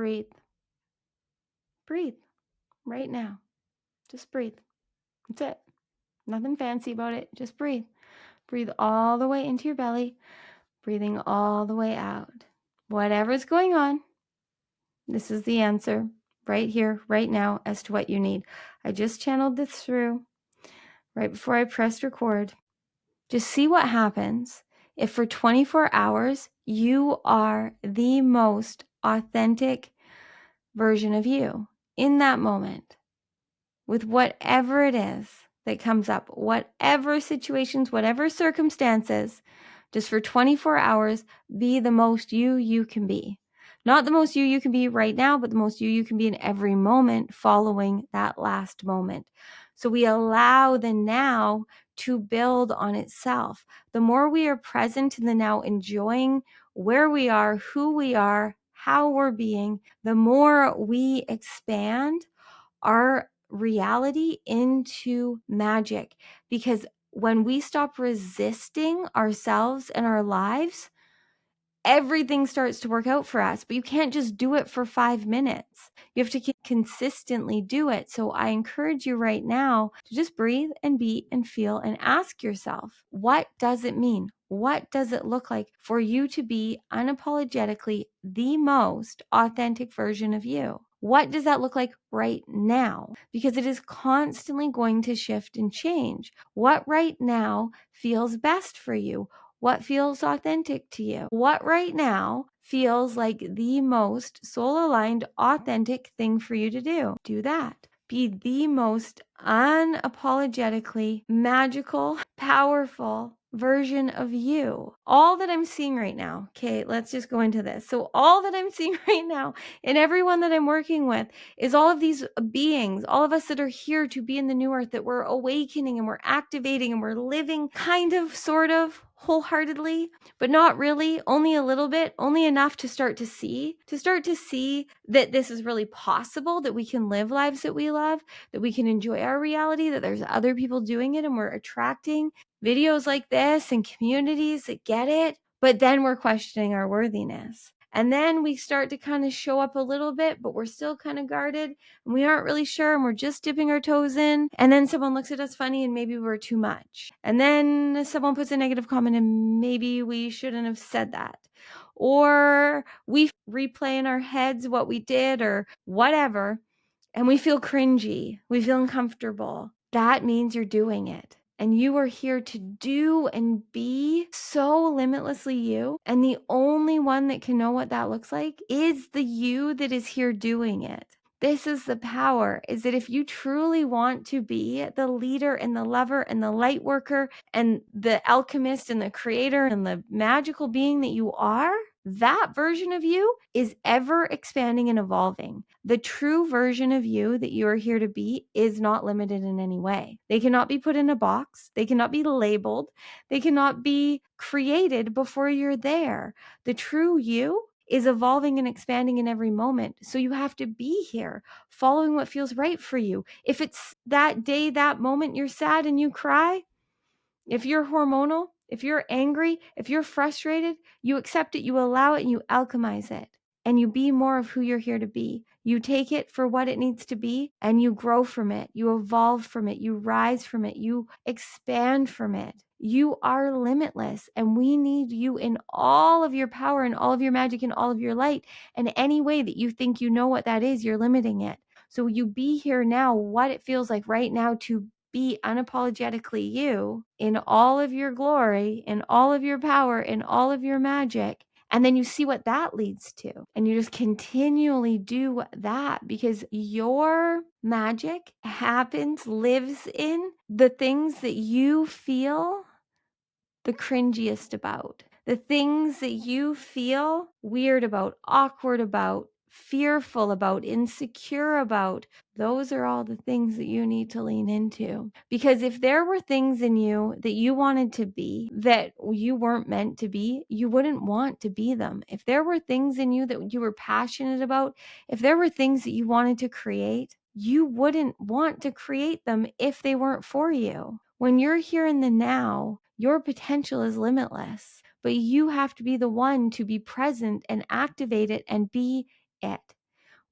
breathe. Breathe right now. Just breathe. That's it. Nothing fancy about it. Just breathe. Breathe all the way into your belly, breathing all the way out. Whatever's going on, this is the answer right here, right now, as to what you need. I just channeled this through right before I pressed record. Just see what happens if for 24 hours you are the most authentic version of you in that moment, with whatever it is that comes up, whatever situations, whatever circumstances. Just for 24 hours, be the most you can be. Not the most you can be right now, but the most you can be in every moment following that last moment. So we allow the now to build on itself. The more we are present in the now, enjoying where we are, who we are, how we're being, the more we expand our reality into magic. Because when we stop resisting ourselves and our lives, everything starts to work out for us. But you can't just do it for 5 minutes. You have to consistently do it. So I encourage you right now to just breathe and be and feel and ask yourself, what does it mean? What does it look like for you to be unapologetically the most authentic version of you? What does that look like right now? Because it is constantly going to shift and change. What right now feels best for you? What feels authentic to you? What right now feels like the most soul-aligned, authentic thing for you to do? Do that. Be the most unapologetically magical, powerful version of you. All that I'm seeing right now, okay, let's just go into this. So all that I'm seeing right now in everyone that I'm working with is all of these beings, all of us that are here to be in the new earth, that we're awakening and we're activating and we're living kind of, sort of, wholeheartedly, but not really, only a little bit, only enough to start to see that this is really possible, that we can live lives that we love, that we can enjoy our reality, that there's other people doing it, and we're attracting videos like this and communities that get it. But then we're questioning our worthiness. And then we start to kind of show up a little bit, but we're still kind of guarded and we aren't really sure and we're just dipping our toes in. And then someone looks at us funny and maybe we're too much. And then someone puts a negative comment and maybe we shouldn't have said that. Or we replay in our heads what we did or whatever, and we feel cringy. We feel uncomfortable. That means you're doing it. And you are here to do and be so limitlessly you. And the only one that can know what that looks like is the you that is here doing it. This is the power, is that if you truly want to be the leader and the lover and the light worker and the alchemist and the creator and the magical being that you are, that version of you is ever expanding and evolving. The true version of you that you are here to be is not limited in any way. They cannot be put in a box. They cannot be labeled. They cannot be created before you're there. The true you is evolving and expanding in every moment. So you have to be here, following what feels right for you. If it's that day, that moment you're sad and you cry, if you're hormonal, if you're angry, if you're frustrated, you accept it, you allow it, and you alchemize it. And you be more of who you're here to be. You take it for what it needs to be, and you grow from it. You evolve from it. You rise from it. You expand from it. You are limitless, and we need you in all of your power and all of your magic and all of your light. And any way that you think you know what that is, you're limiting it. So you be here now, what it feels like right now to be unapologetically you in all of your glory, in all of your power, in all of your magic. And then you see what that leads to. And you just continually do that, because your magic happens, lives in the things that you feel the cringiest about, the things that you feel weird about, awkward about, fearful about, insecure about. Those are all the things that you need to lean into. Because if there were things in you that you wanted to be that you weren't meant to be, you wouldn't want to be them. If there were things in you that you were passionate about, if there were things that you wanted to create, you wouldn't want to create them if they weren't for you. When you're here in the now, your potential is limitless, but you have to be the one to be present and activate it and be it.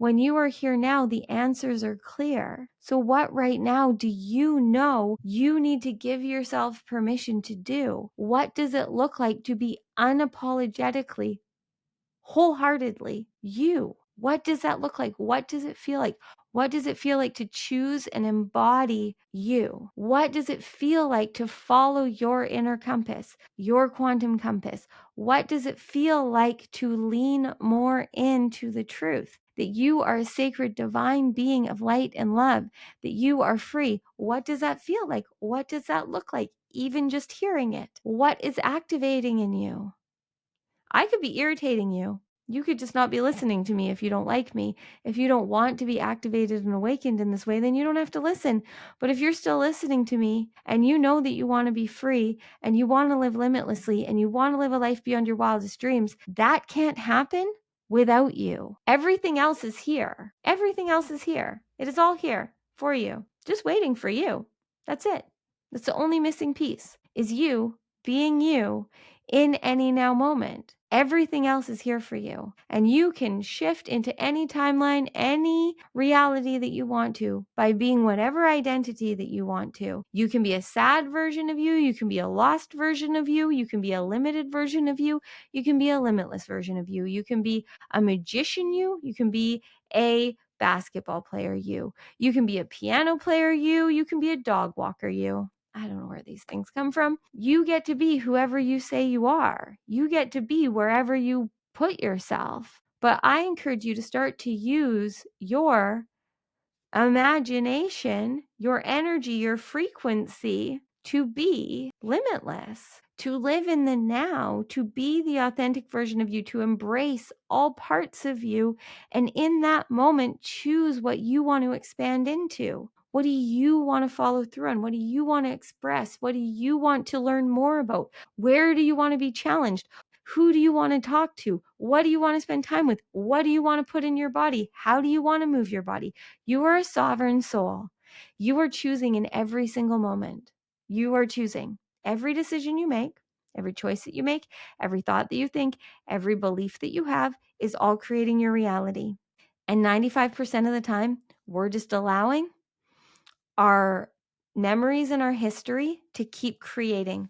When you are here now, the answers are clear. So what right now do you know you need to give yourself permission to do? What does it look like to be unapologetically, wholeheartedly you? What does that look like? What does it feel like? What does it feel like to choose and embody you? What does it feel like to follow your inner compass, your quantum compass? What does it feel like to lean more into the truth? That you are a sacred divine being of light and love, that you are free. What does that feel like? What does that look like? Even just hearing it. What is activating in you? I could be irritating you. You could just not be listening to me if you don't like me. If you don't want to be activated and awakened in this way, then you don't have to listen. But if you're still listening to me and you know that you want to be free and you want to live limitlessly and you want to live a life beyond your wildest dreams, that can't happen without you. Everything else is here. Everything else is here. It is all here for you, just waiting for you. That's it. That's the only missing piece is you being you in any now moment. Everything else is here for you. And you can shift into any timeline, any reality that you want to by being whatever identity that you want to. You can be a sad version of you. You can be a lost version of you. You can be a limited version of you. You can be a limitless version of you. You can be a magician you. You can be a basketball player you. You can be a piano player you. You can be a dog walker you. I don't know where these things come from. You get to be whoever you say you are. You get to be wherever you put yourself. But I encourage you to start to use your imagination, your energy, your frequency to be limitless, to live in the now, to be the authentic version of you, to embrace all parts of you, and in that moment, choose what you want to expand into. What do you want to follow through on? What do you want to express? What do you want to learn more about? Where do you want to be challenged? Who do you want to talk to? What do you want to spend time with? What do you want to put in your body? How do you want to move your body? You are a sovereign soul. You are choosing in every single moment. You are choosing. Every decision you make, every choice that you make, every thought that you think, every belief that you have is all creating your reality. And 95% of the time, we're just allowing our memories and our history to keep creating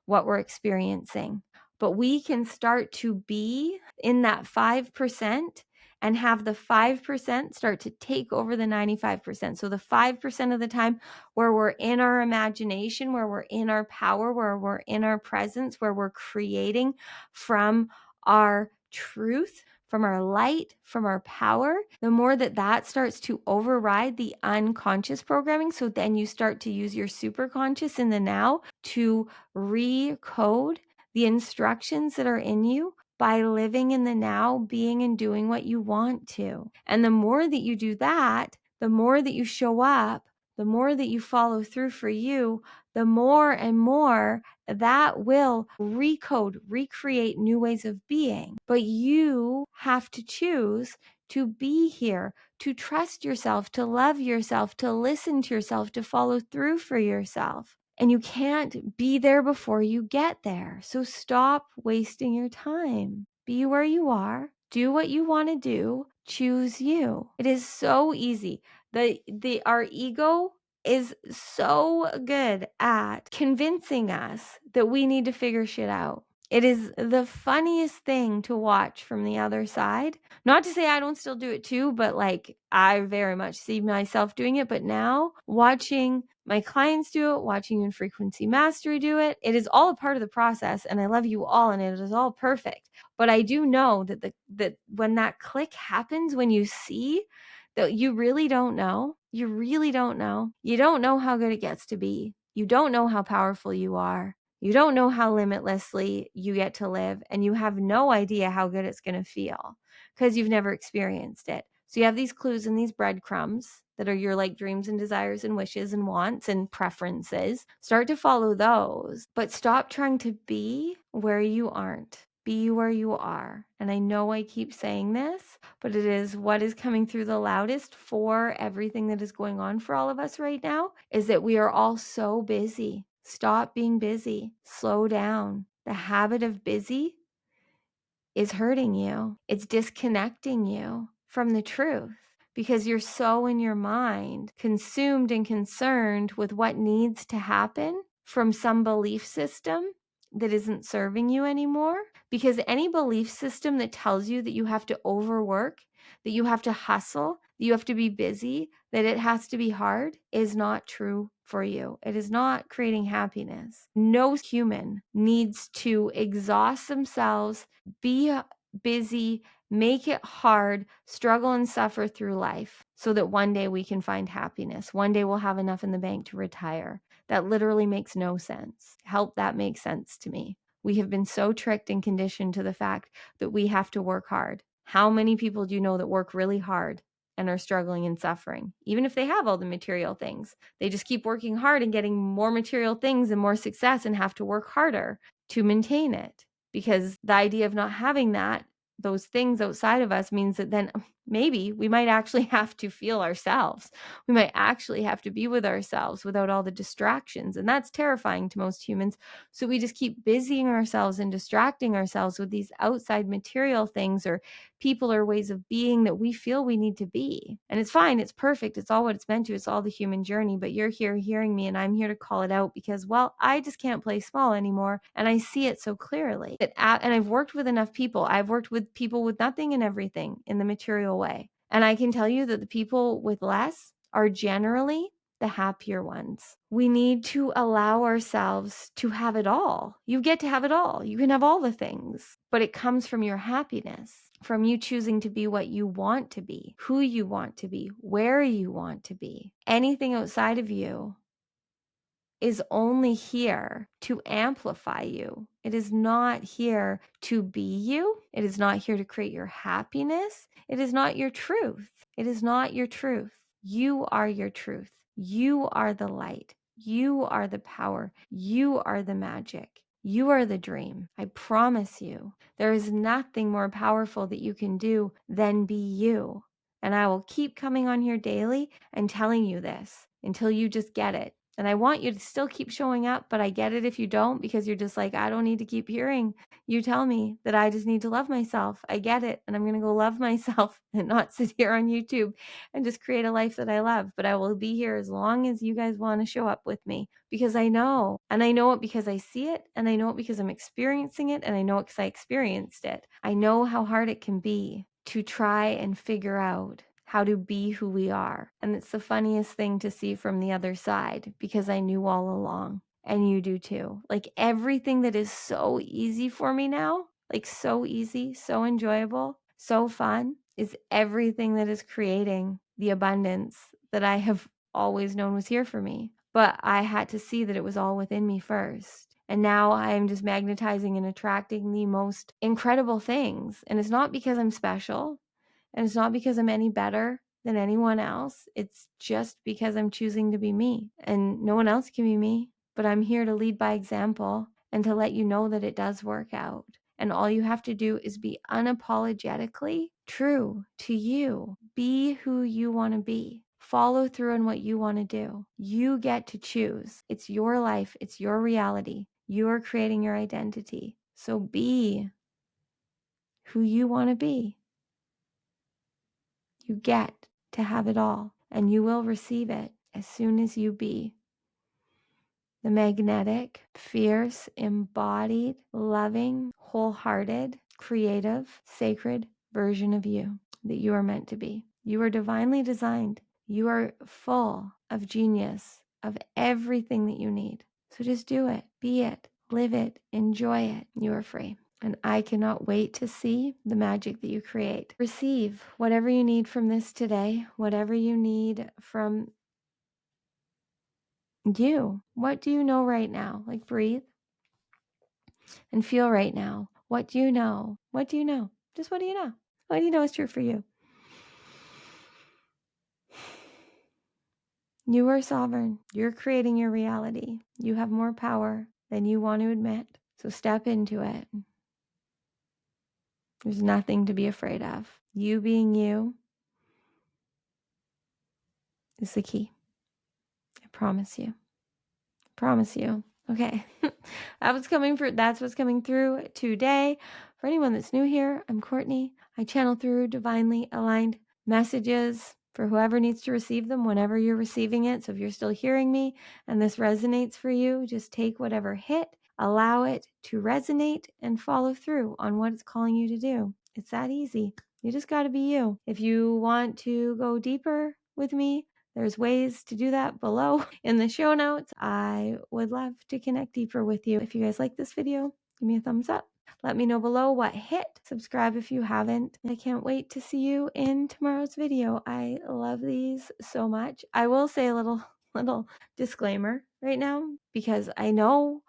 what we're experiencing. But we can start to be in that 5% and have the 5% start to take over the 95%. So the 5% of the time where we're in our imagination, where we're in our power, where we're in our presence, where we're creating from our truth, from our light, from our power, the more that that starts to override the unconscious programming. So then you start to use your superconscious in the now to recode the instructions that are in you by living in the now, being and doing what you want to. And the more that you do that, the more that you show up, the more that you follow through for you, the more and more that will recode, recreate new ways of being. But you have to choose to be here, to trust yourself, to love yourself, to listen to yourself, to follow through for yourself. And you can't be there before you get there. So stop wasting your time. Be where you are. Do what you want to do. Choose you. It is so easy. Our ego is so good at convincing us that we need to figure shit out. It is the funniest thing to watch from the other side. Not to say I don't still do it too, but like I very much see myself doing it. But now watching my clients do it, watching you in Frequency Mastery do it, it is all a part of the process. And I love you all and it is all perfect. But I do know that when that click happens, when you see that you really don't know, you really don't know. You don't know how good it gets to be. You don't know how powerful you are. You don't know how limitlessly you get to live, and you have no idea how good it's going to feel because you've never experienced it. So you have these clues and these breadcrumbs that are your like dreams and desires and wishes and wants and preferences. Start to follow those, but stop trying to be where you aren't. Be where you are. And I know I keep saying this, but it is what is coming through the loudest for everything that is going on for all of us right now is that we are all so busy. Stop being busy. Slow down. The habit of busy is hurting you. It's disconnecting you from the truth because you're so in your mind consumed and concerned with what needs to happen from some belief system that isn't serving you anymore. Because any belief system that tells you that you have to overwork, that you have to hustle, that you have to be busy, that it has to be hard is not true for you. It is not creating happiness. No human needs to exhaust themselves, be busy, make it hard, struggle and suffer through life so that one day we can find happiness. One day we'll have enough in the bank to retire. That literally makes no sense. Help that make sense to me. We have been so tricked and conditioned to the fact that we have to work hard. How many people do you know that work really hard and are struggling and suffering? Even if they have all the material things, they just keep working hard and getting more material things and more success and have to work harder to maintain it. Because the idea of not having those things outside of us means that then maybe we might actually have to feel ourselves. We might actually have to be with ourselves without all the distractions. And that's terrifying to most humans. So we just keep busying ourselves and distracting ourselves with these outside material things or people or ways of being that we feel we need to be. And it's fine. It's perfect. It's all what it's meant to. It's all the human journey. But you're here hearing me and I'm here to call it out because, well, I just can't play small anymore. And I see it so clearly. And I've worked with enough people. I've worked with people with nothing and everything in the material way. And I can tell you that the people with less are generally the happier ones. We need to allow ourselves to have it all. You get to have it all. You can have all the things, but it comes from your happiness, from you choosing to be what you want to be, who you want to be, where you want to be. Anything outside of you is only here to amplify you. It is not here to be you. It is not here to create your happiness. It is not your truth. It is not your truth. You are your truth. You are the light. You are the power. You are the magic. You are the dream. I promise you, there is nothing more powerful that you can do than be you. And I will keep coming on here daily and telling you this until you just get it. And I want you to still keep showing up, but I get it if you don't, because you're just like, I don't need to keep hearing you tell me that I just need to love myself. I get it. And I'm going to go love myself and not sit here on YouTube and just create a life that I love. But I will be here as long as you guys want to show up with me, because I know, and I know it because I see it, and I know it because I'm experiencing it, and I know it because I experienced it. I know how hard it can be to try and figure out how to be who we are. And it's the funniest thing to see from the other side, because I knew all along, and you do too. Like everything that is so easy for me now, like so easy, so enjoyable, so fun, is everything that is creating the abundance that I have always known was here for me. But I had to see that it was all within me first. And now I am just magnetizing and attracting the most incredible things. And it's not because I'm special. And it's not because I'm any better than anyone else. It's just because I'm choosing to be me. And no one else can be me, but I'm here to lead by example and to let you know that it does work out. And all you have to do is be unapologetically true to you. Be who you want to be. Follow through on what you want to do. You get to choose. It's your life. It's your reality. You are creating your identity. So be who you want to be. You get to have it all, and you will receive it as soon as you be the magnetic, fierce, embodied, loving, wholehearted, creative, sacred version of you that you are meant to be. You are divinely designed. You are full of genius, of everything that you need. So just do it, be it, live it, enjoy it. You are free. And I cannot wait to see the magic that you create. Receive whatever you need from this today, whatever you need from you. What do you know right now? Like breathe and feel right now. What do you know? What do you know? Just what do you know? What do you know is true for you? You are sovereign. You're creating your reality. You have more power than you want to admit. So step into it. There's nothing to be afraid of. You being you is the key. I promise you. Promise you. Okay. That's what's coming through today. For anyone that's new here, I'm Courtney. I channel through divinely aligned messages for whoever needs to receive them whenever you're receiving it. So if you're still hearing me and this resonates for you, just take whatever hit, allow it to resonate, and follow through on what it's calling you to do. It's that easy. You just got to be you. If you want to go deeper with me, there's ways to do that below in the show notes. I would love to connect deeper with you. If you guys like this video, give me a thumbs up. Let me know below what hit. Subscribe if you haven't. I can't wait to see you in tomorrow's video. I love these so much. I will say a little disclaimer right now because I know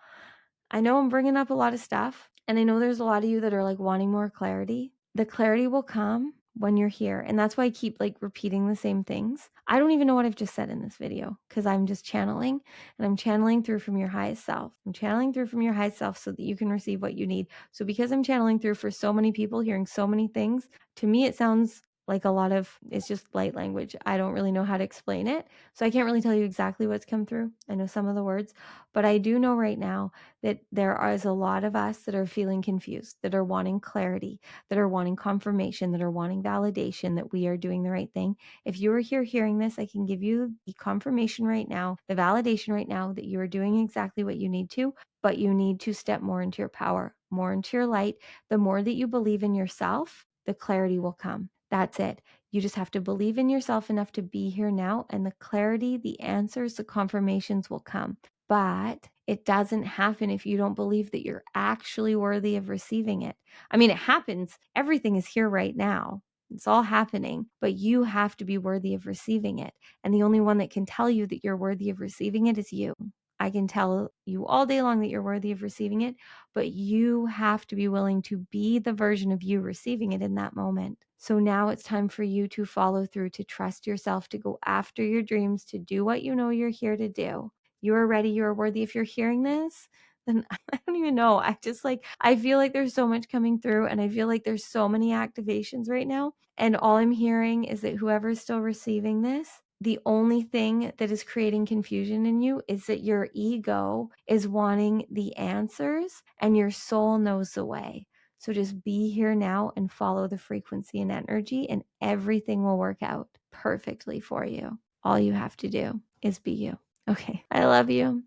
I'm bringing up a lot of stuff, and I know there's a lot of you that are like wanting more clarity. The clarity will come when you're here, and that's why I keep like repeating the same things. I don't even know what I've just said in this video because I'm just channeling, and I'm channeling through from your highest self. I'm channeling through from your highest self so that you can receive what you need. So because I'm channeling through for so many people, hearing so many things, to me it sounds like a lot of it's just light language. I don't really know how to explain it. So I can't really tell you exactly what's come through. I know some of the words, but I do know right now that there is a lot of us that are feeling confused, that are wanting clarity, that are wanting confirmation, that are wanting validation that we are doing the right thing. If you are here hearing this, I can give you the confirmation right now, the validation right now that you are doing exactly what you need to, but you need to step more into your power, more into your light. The more that you believe in yourself, the clarity will come. That's it. You just have to believe in yourself enough to be here now, and the clarity, the answers, the confirmations will come. But it doesn't happen if you don't believe that you're actually worthy of receiving it. I mean, it happens. Everything is here right now. It's all happening, but you have to be worthy of receiving it. And the only one that can tell you that you're worthy of receiving it is you. I can tell you all day long that you're worthy of receiving it, but you have to be willing to be the version of you receiving it in that moment. So now it's time for you to follow through, to trust yourself, to go after your dreams, to do what you know you're here to do. You are ready, you are worthy. If you're hearing this, then I don't even know. I feel like there's so much coming through, and I feel like there's so many activations right now. And all I'm hearing is that whoever's still receiving this, the only thing that is creating confusion in you is that your ego is wanting the answers and your soul knows the way. So just be here now and follow the frequency and energy, and everything will work out perfectly for you. All you have to do is be you. Okay. I love you.